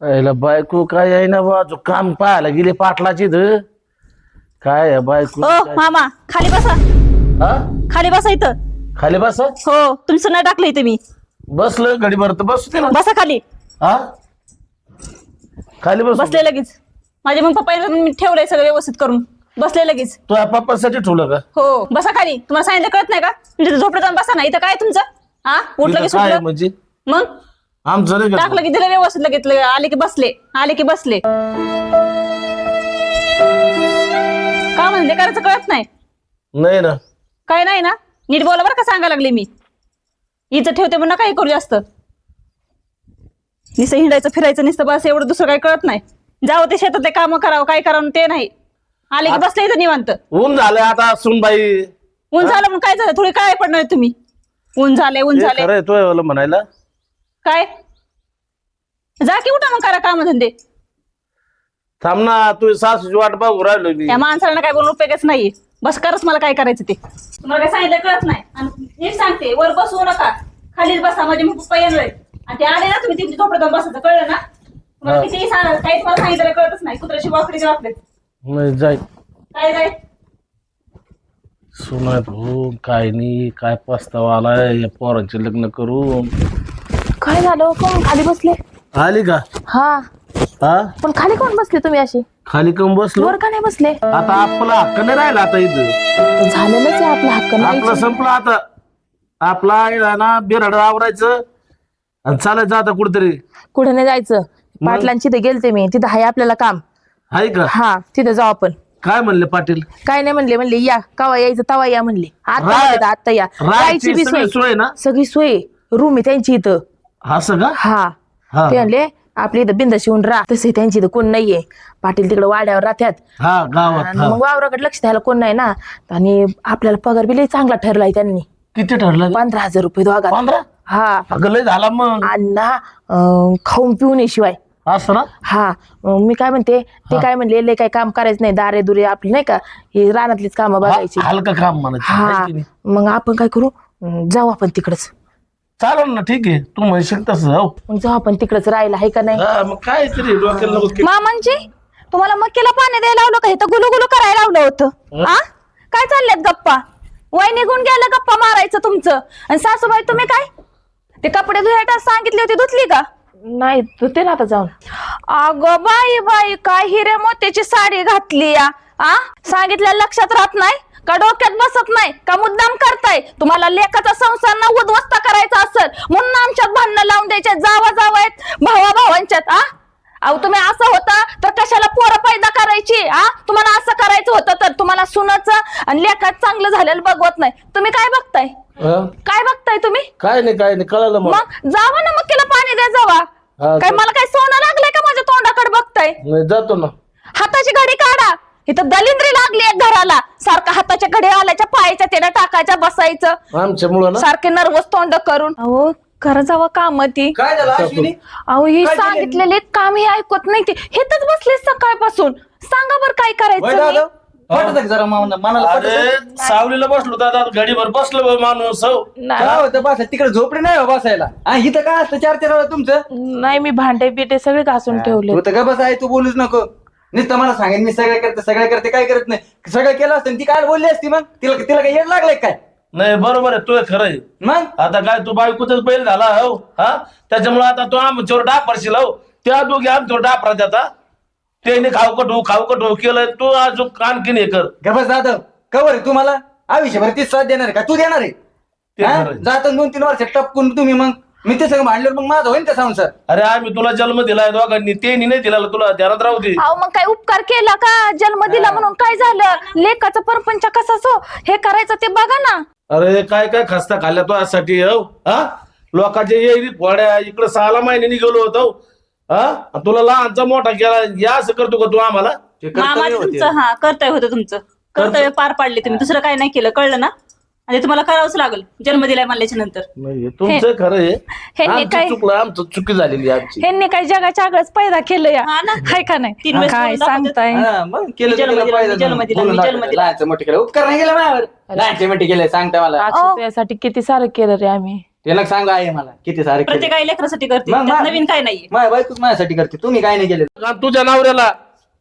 याला बायको काय आहे ना बा काम पाहायला गेले पाटलाची काय आहे बायको ओ मामा खाली बसा. हा खाली बसा इथं. खाली बस हो तुमचं नाही टाकलं इथं मी. बसलं घडीभर तर बसते ना. बसा खाली. हा खाली बस बसले लगेच. माझे मग पप्पा मी ठेवलंय सगळं व्यवस्थित करून. बसले लगेच. तू पप्पासाठी ठेवलं का? हो बसा खाली. तुम्हाला सांगितलं कळत नाही का? तुमच्या झोपडे जाऊन बसा ना. इथं काय तुमचं? हा उठलं की इथं काय सुटलं म्हणजे मग आमचं नाही का? टाकलं की दिलं व्यवस्थित लगेच. आले की बसले. आले की बसले. का म्हणले करायचं कळत नाही. नाही ना. काय नाही ना. नीट बोला बरं का सांगायला लागले मी. इथं ठेवते पण नका हे करू जास्त. नुसतं हिंडायचं फिरायचं नुसतं बस एवढं दुसरं काही कळत नाही. जावं ते शेतात ते काम करावं काय करावं ते नाही. आले की बसले इथं निवांत. ऊन झालं आता सुनबाई. ऊन झालं मग काय झालं थोडी काय पडणार तुम्ही. ऊन झाले ऊन झाले खरंय तो म्हणायला काय. जा की उठा मग करा काम धंदे. थांब ना तू सासूची वाट बघू राहिलो मी. या माणसाला काय बोलून उपयोगच नाही. बस करच मला काय करायचं ते. तुम्हाला काय सांगितलं कळत नाही. आणि नीट सांगते वर बसवू नका. खालीच बसा म्हणजे मग पप्पा येणार आहेत. आणि ते आले ना तुम्ही तिथे झोपडत जाऊन बसायचं कळलं ना. तुम्हाला कितीही सांगा काही तुम्हाला सांगितलं कळतच नाही. कुत्र्याची वाकडी वापरेत नाही जाय काय जाय. सुनात हो काय नाही काय पस्तावा आलाय या पोरांचे लग्न करून. काय झालं कोण खाली बसले? आली का? हा हा पण खाली कोण बसले तुम्ही अशी? खाली कम बसलो. वर का नाही बसले? आता आपला हक्क नाही राहिला आता इथं. झालेलंच आहे आपला हक्क नाही. आपलं संपलं आता. आपला आहे ना बिराड आवरायचं आणि चालायचं आता कुठेतरी. कुठे नाही जायचं. पाटलांची तिथे गेलते मी. तिथं आहे आपल्याला काम. आहे का? हा तिथे जाऊ आपण. काय म्हणले पाटील? काय नाही म्हणले या कवा यायचं तवा या म्हणले. आता म्हणले आता या. राहायची राहायची बी सगळी सोय सोय ना? सगळी सोय. रूम आहे त्यांची इथं. असं का? हा हा. ते म्हणले आपली इथं बिंद शिवून राहा. तसे त्यांची इथं कोण नाहीये. पाटील तिकडे वाड्यावर राहत्यात. हा गावात. आणि हा. मग वावराकडे लक्ष द्यायला कोण नाही ना. आणि आपल्याला पगार बी लई चांगला ठरलाय त्यांनी. किती ठरलं? 15,000 रुपये दोघात. 15? हा अगं लय झाला मग. अण्णा खाऊन पिऊन शिवाय. असं ना? हा मी काय म्हणते ते काय म्हणले लय काय काम करायचं नाही. दारे दुरे आपली नाही का हे रानातलीच कामं बघायची. हलकं काम म्हणायचं हा आहे की नाही? मग आपण काय करू जाऊ आपण तिकडच. चालेल ना ठीक आहे तू म्हणशील तसं जाऊ. मग जाऊ आपण तिकडच राहायला आहे का नाही. हा, मग काय तरी डोक्याला नको. मामांची तुम्हाला मक्केला पाणी द्यायला लावलं का? इथं गुलू गुलू करायला लावलं होतं. आ काय चालल्यात गप्पा? वय निघून गेलं गप्पा मारायचं तुमचं. आणि सासूबाई तुम्ही काय ते कपडे धुवायला सांगितले होते धुतली का? नाही तू ते ना आता जाऊन. अगं बाई बाई काय हिरे मोत्याची साडी घातली या. आ सांगितल्या लक्षात राहत नाही का? डोक्यात बसत नाही का? मुद्दाम करताय. तुम्हाला लेकाचा संसार ना उद्ध्वस्त करायचा असेल म्हणून आमच्यात भांडणं लावून द्यायचे. जावा जावा आहेत भावा भावांच्यात. अहो तुम्ही असं होता तर कशाला पोरं पैदा करायची. तुम्हाला असं करायचं होतं तर तुम्हाला सुनाचं आणि लेकात चांगलं झालेलं बघवत नाही. तुम्ही काय बघताय? काय बघताय तुम्ही? काय नाही कळलं मग. मग जावा ना मग तिला पाणी द्या जावा. हा, काय मला काय सोनं लागलंय का माझ्या तोंडाकडे बघताय? नाही जातो ना. हाताची घडी काढा. इथं दलिंद्री लागली एक घराला. सारखं हाताच्या घडी आल्याच्या पायाच्या तेला टाकायच्या बसायचं आमच्यामुळं ना. सारखे नर्वस तोंड करून. अहो खरं जावं काम ती. काय झालं अश्विनी? अहो हे सांगितलेले काम हे ऐकत नाही ते. हेच बसले सकाळपासून. सांगा बरं काय वय करायचं दादा मी? पटत जरा मनाला अरे सावलीला बसलो दादा घडीभर बसलो बा माणूस हो. काय होतं बस तिकडे झोपडे नाही हो बसायला. इथं काय असतं 4-4 वेळा तुमचं. नाही मी भांडे बिटे सगळे घासून ठेवले. तू तर का बस आहे तू बोलूच नको. नुसतं मला सांगेन मी सगळे करते काय करत नाही. सगळं केलं असतं ती काय बोलली असती मग. तिला काय येड लागलंय काय? नाही बरोबर आहे तू खरं आहे. मग आता काय तू बायकोच बैल झाला हो. हा त्याच्यामुळे आता तू आमच्यावर डापरशील हो. त्या दोघी आमच्यावर डापरात आता त्याने खाऊकट केलं तू अजून आणखीन हे कर. गबस दादा कवर आहे तुम्हाला आयुष्यभर तीच साथ देणार आहे का? तू देणार आहे? ते खरं आहे. जाता 2-3 वर्ष टपकून तुम्ही मग मी ते सगळं भांडल्यावर मग माझं होईन का संसार? अरे आम्ही तुला जन्म दिलाय दोघांनी त्यांनी नाही दिला तुला ध्यानात राहू दे. अहो मग काय उपकार केला का? जन्म दिला म्हणून काय झालं? लेकाचं परपंच कसा हे करायचं ते बघा ना. अरे काय काय खस्ता खाल्ल्या तो यासाठी हो. हा लोकांचे येईल फोड्या इकडे 6 महिन्यांनी गेलो होतो. हा तुला लहानचा मोठा केला या असं करतो का तू आम्हाला? ते कर्तव्य मामा होते. तुमचं कर्तव्य होतं तुमचं. कर्तव्य पार पाडले तुम्ही. दुसरं काय नाही केलं कळलं ना. आणि तुम्हाला करावंच लागल जन्म दिलाय म्हणल्याच्या नंतर. नाही तुमचं खरं आहे. ह्यांनी आमचं काय चुकलं आमचं चुकी झालेली आमची. ह्यांनी काय जगाच्या आगळच पैदा केलं या. हा ना. हाय का नाही? 3 वेळेस काय बोलून दाखवतात. सांगताय? हा, मग केलं मी जन्म तर केलं दिला, पाहिजे मी जन्म ना. दिला, बोलून मी जन्म दाखवलं. दिला. लहानचं मोठं केलं उपकार नाही केला माझ्यावर. लहानचे मोठे केले सांगता मला. तुझ्यासाठी किती सारं केलं रे आम्ही. याला सांगा आहे मला किती सारे केले. प्रत्येक आई लेकरासाठी करते मग- त्यात मग- नवीन काय नाहीये. माझ्या बायकोच माझ्यासाठी करते, तुम्ही काय नाही केलं. आणि तुझ्या नवऱ्याला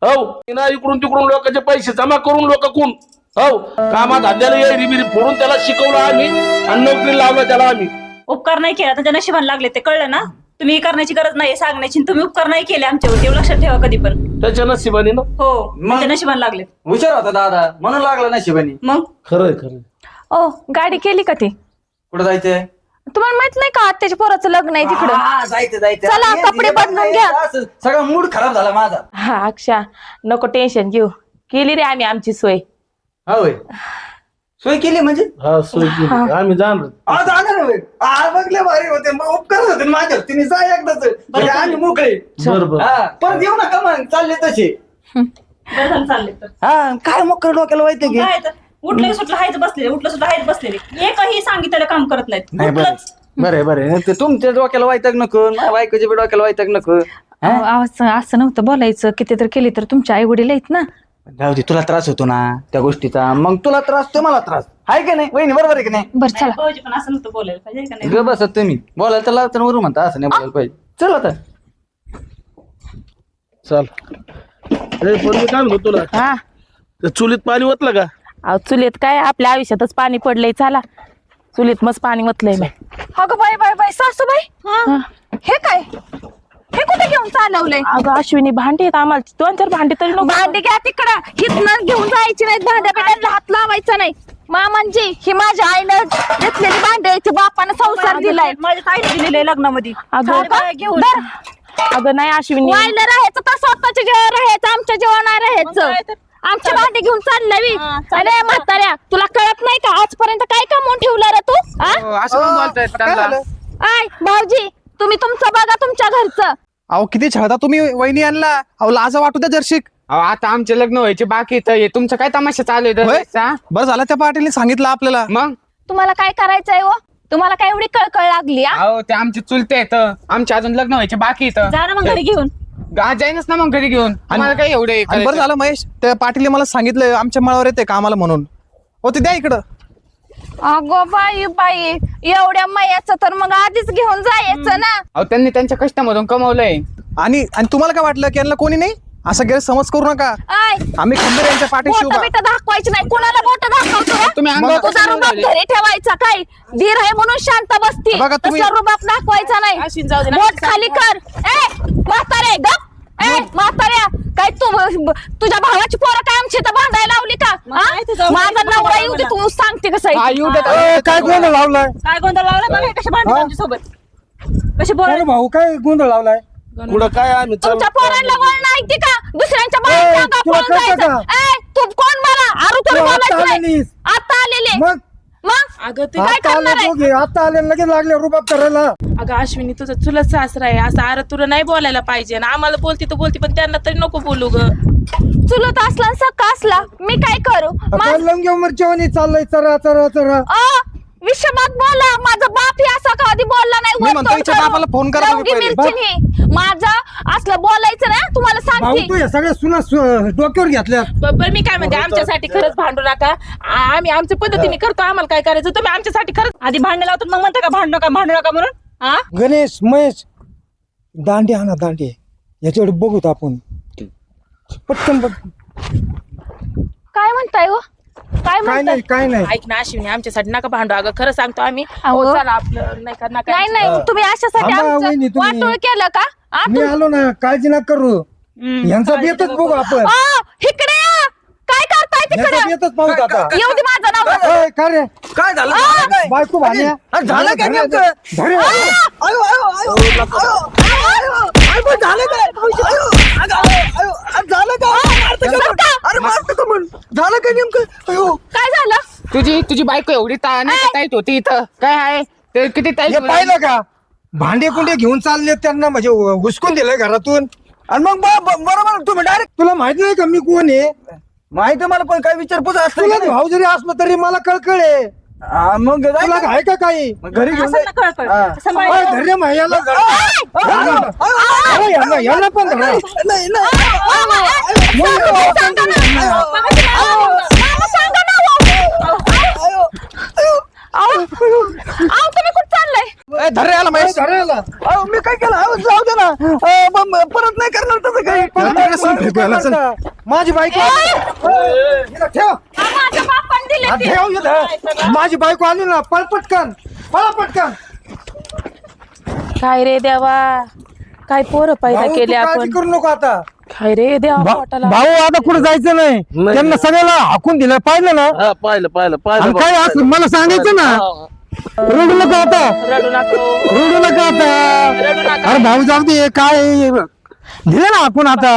हो तिनं इकडून तिकडून लोकांचे पैसे जमा करून लोक कोण हो कामात धंद्याला येरी बिरी फोडून त्याला शिकवलं आम्ही आणि नोकरी लावलं त्याला आम्ही. उपकार नाही केला त्याच्या नशिबाने लागले ते कळलं ना. तुम्ही करण्याची गरज नाही सांगण्याची, तुम्ही उपकार नाही केले आमच्यावर, एवढं लक्षात ठेवा कधी पण. त्याच्या नशिबाने ना. हो त्याच्या नशिबाने लागले. हुशार होता दादा म्हणून लागला नशिबानी. मग खरंय खरंय. ओ गाडी केली का ती? कुठं जायचंय? तुम्हाला माहित नाही का आत्याच्या पोराचं लग्न आहे तिकडं? हा, जायचं जायचं. चला, ये, कपडे ये, बदलून घ्या. असं सगळा मूड खराब झाला माझा. हा अक्षा नको टेन्शन घेऊ, केली रे आम्ही आमची सोय. हा होय, सोय केली म्हणजे हा सोय केली. आम्ही जाणार. आज आणार होय. आज बघले भारी होते, मग उपकार होते ना माझ्यावर. तुम्ही जा एकदाच म्हणजे आम्ही मोकळे. बरोबर. हा, परत येऊ नका मग, चालले तसे. बरं झालं चालले तर. हा, काय मोकर डोक्याला व्हायचं की. काय तर उठलं सुटलं हायच बसलेले, उठलं सुद्धा हायच बसलेले, एकही सांगितलेलं काम करत नाहीत. नाही बरं उठलंच. बरं बरं, ते तुमच्या डोक्याला व्हायचं नको, माझ्या बायकोच्या बी डोक्याला व्हायचं नको. अहो, असं नव्हतं बोलायचं. किती तर केली तर तुमचे आई वडील आहेत ना. जाऊ दे, तुला त्रास होतो ना त्या गोष्टीचा, मग तुला त्रास तो मला त्रास आहे का नाही वहिनी, बरोबर आहे की नाही? बरं चला. भाऊजी पण असं नव्हतं बोलायला पाहिजे का नाही. ग बसत तुम्ही बोलायला तर लावता वरून म्हणता असं नाही बोलायला पाहिजे. चल आता. चल अरे पण मी काय म्हणतो तुला हा त्या चुलीत पाणी ओतलं का? अहो चुलीत काय आपल्या आयुष्यातच पाणी पडलंय, चला चुलीत मस्त पाणी ओतलंय मी. अगं बाई बाई बाई सासूबाई, हे काय? हे कुठे घेऊन चालवलंय? अगं अश्विनी भांडी आहेत आम्हाला, 2-4 भांडी तरी नको. भांडी घ्या तिकडं, हिथनं घेऊन जायची नाहीत. भांड्या बिड्यांना हात लावायचा नाही. मामांजी, ही माझ्या आईनं घेतलेली भांड्याची बापानं संसार दिलाय. माझ्या ताईने दिलेलं आहे लग्नामध्ये. अगं सारे बाया घेऊन धर. अगं नाही अश्विनी, वायला राहायचं तर स्वतःच्या जेवण राहायचं, आमच्या जेवण नाही राहायचं. आमच्या भांडी घेऊन चाललंय. अरे म्हाताऱ्या, तुला कळत नाही का आजपर्यंत काय कमवून ठेवलं रे तू? आय भाऊजी, तुम्ही तुमचं बघा तुमच्या घरचं. अहो किती छळता तुम्ही वहिनी आणला. अहो लाजा वाटू द्या जर्शिक. अहो आता आमचे लग्न व्हायचे बाकी तर हे तुमचं काय तमाशा चालू आहे होय? दरवेळेसचा? बरं झालं त्या पाटीलने सांगितलं आपल्याला. मग तुम्हाला काय करायचंय हो? तुम्हाला काय एवढी कळकळ लागली? अहो ते आमचे चुलते आहेत, आमचे अजून लग्न व्हायचे बाकी येतं. जा ना मग घरी घेऊन. आज जाईनच ना मग घरी घेऊन. तुम्हाला काय एवढे आणि बरं झालं महेश, त्या पाटीलने मला सांगितलं आमच्या मळावर येते कामाला म्हणून. हो ते द्या इकडं. अगो बाई बाई, एवढ्या मयाचं तर मग आधीच घेऊन जायचं ना. अहो त्यांनी त्यांच्या कष्टामधून कमवलंय. आणि तुम्हाला काय वाटलं की यांना कोणी नाही, असं गैरसमज करू नका. आय आम्ही खंबीर यांच्या पाठीशी बोट उभा. बिट दाखवायची नाही. कोणाला बोट दाखवतो रे? तुम्ही अंगावर तुझा कशाला रुबाब लावले? घरी ठेवायचा. काय धीर आहे म्हणून शांत बसती. बघा तुम्ही- तसला रुबाब दाखवायचा नाही. अश्विन जाऊ दे ना. बोट खाली कर. म्हातारे गप. म्हाताऱ्या, काय तू तुझ्या भावाची पोरं काय आमची इथं भांडायला लावली का? मग काय ते जाऊ दे, माझा ते नवरा बघा येऊ दे, मला. तू सांगते कसं हा, आहे. येऊ देत. काय गोंधळ लावलाय? काय गोंधळ लावला बघा, कसे भांडतात आमच्या सोबत, कसे बोलायला. भाऊ काय गोंधळ लावलाय? कुठं काय आम्ही तुमच्या पोरांना वळण माहिती का? दुसऱ्यांच्या ए, बाहेर जागा तुला पळून कळतं जायचं. का? तू कोण मला? अरे तुला तू आता बोलायचं नाही. आलेलीस. आता आलेले. मग मग अगं ते काय आता आले करणार आहे? दोघे, आता आले लगेच लागले रुबाब करायला. अगं अश्विनी, तुझं चुलत सासरा आहे, असं अरे तुला नाही बोलायला पाहिजे ना. आम्हाला बोलती तर बोलती, पण त्यांना तरी नको बोलू ग. चुलत असला आणि सक्का असला, मी काय करू? आता लंगे उमरच्यावानी चाललंय चरा चरा चरा. विषमात बोला. माझा बाप ही असा कधी बोलला नाही. मी म्हणतो वरतोड हिच्या करून. बापाला फोन करा लवंगी तुम्ही पहिले. मिरची नाही. माझं असलं बोलायचं ना, तुम्हाला भाऊ सांगते. तू या सगळ्या सुना डोक्यावर घेतल्या. बरं मी काय म्हणते, आमच्यासाठी खरंच भांडू नका. आम्ही आमच्या पद्धतीने करतो. आम्हाला काय करायचं तुम्ही आमच्यासाठी खरंच. आधी भांडण लावतात मग म्हणता का भांडू नका म्हणून. हा गणेश महेश दांडी हा ना दांडी, याच्याकडे बघूत आपण पटकन बघ. काय म्हणताय हो? काय काय म्हणताय? नाही काय नाही. ऐक ना अश्विनी, आमच्यासाठी नका भांडू. अगं खरं सांगतो आम्ही. अहो. हो, चला आपलं नाही का नका. नाही नाही, तुम्ही अशासाठी थांबा, आमचं वहिनी, तुम्ही- वाटोळ केलं का? मी आलो ना, काळजी नका करू. यांचा बेतच बघू आपण. इकडे या. काय करताय यांचा तिकडे? बेतच पाहू आता. येऊ दे माझं नाव. ए, काय रे काय झालं? झालं काय? बायको भाण्या अरे झालं काय नेमकं? धरे. आयो, आयो, आयो, आयो, आयो, झालं काय? आयो, आयो, आयो, अरे झालं काय? मारतं का म्हणून? अरे मारतं का म्हणून? झालं काय नेमकं? अयो, काय झालं? तुझी बायको एवढी टाईट होती इथं काय आहे ते किती हे टाईट पाहिलं का? भांडे कुंडे घेऊन चालले त्यांना, म्हणजे हुसकून दिलंय घरातून. आणि मग बरोबर तुम्ही डायरेक्ट तुला माहित नाही का मी कोण आहे? माहिती आहे मला, पण काय विचारपूस असतं तुला की नाही? भाऊ जरी असलं तरी मला कळकळ आहे. मग तुला जायचं. आहे का काही? मग घरी घेऊन असं नका कळकळ. हा. सांभाळ. अय, धरे मायाला धर. यांना पण धरा. नाही नाही सांगा ना. मामा, सांगा ना. अहो, तुम्ही कुठं चाललंय? धर रे याला महेश. अहो मी काय केलं अहो जाऊ दे ना परत नाही करणार तसं काही परत नाही लसूण फेकू याला, चल. करणार. माझी बायको हिला ठेव माझ्या बापाने दिली हा, ती. ठेव इथं. माझी बायको आली ना पळ पटकन पळा पटकन काय रे देवा काय पोरं पैदा भाऊ, तू केले काळजी आपण करू नको आता काय रे देवा पोटाला. भाऊ आता कुठे जायचं नाही नाही. त्यांना सगळ्याला हाकून दिलं पाहिलं ना हा, पाहिलं आणि काय असं मला सांगायचं ना रडू नका आता रडू नको रडू नका आता अरे भाऊ जाऊ दे काय दिलं ना आपण आता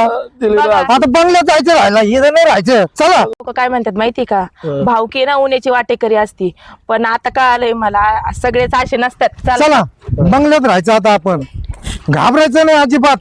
आता बंगल्यात जायचं राहिला इथं नाही राहायचं चला लोक काय म्हणतात माहिती का भाऊकी ना उन्याची वाटेकरी असती पण आता काय आलंय मला सगळेच असे नसतात चला चला बंगल्यात राहायचं आता आपण घाबरायचं नाही अजिबात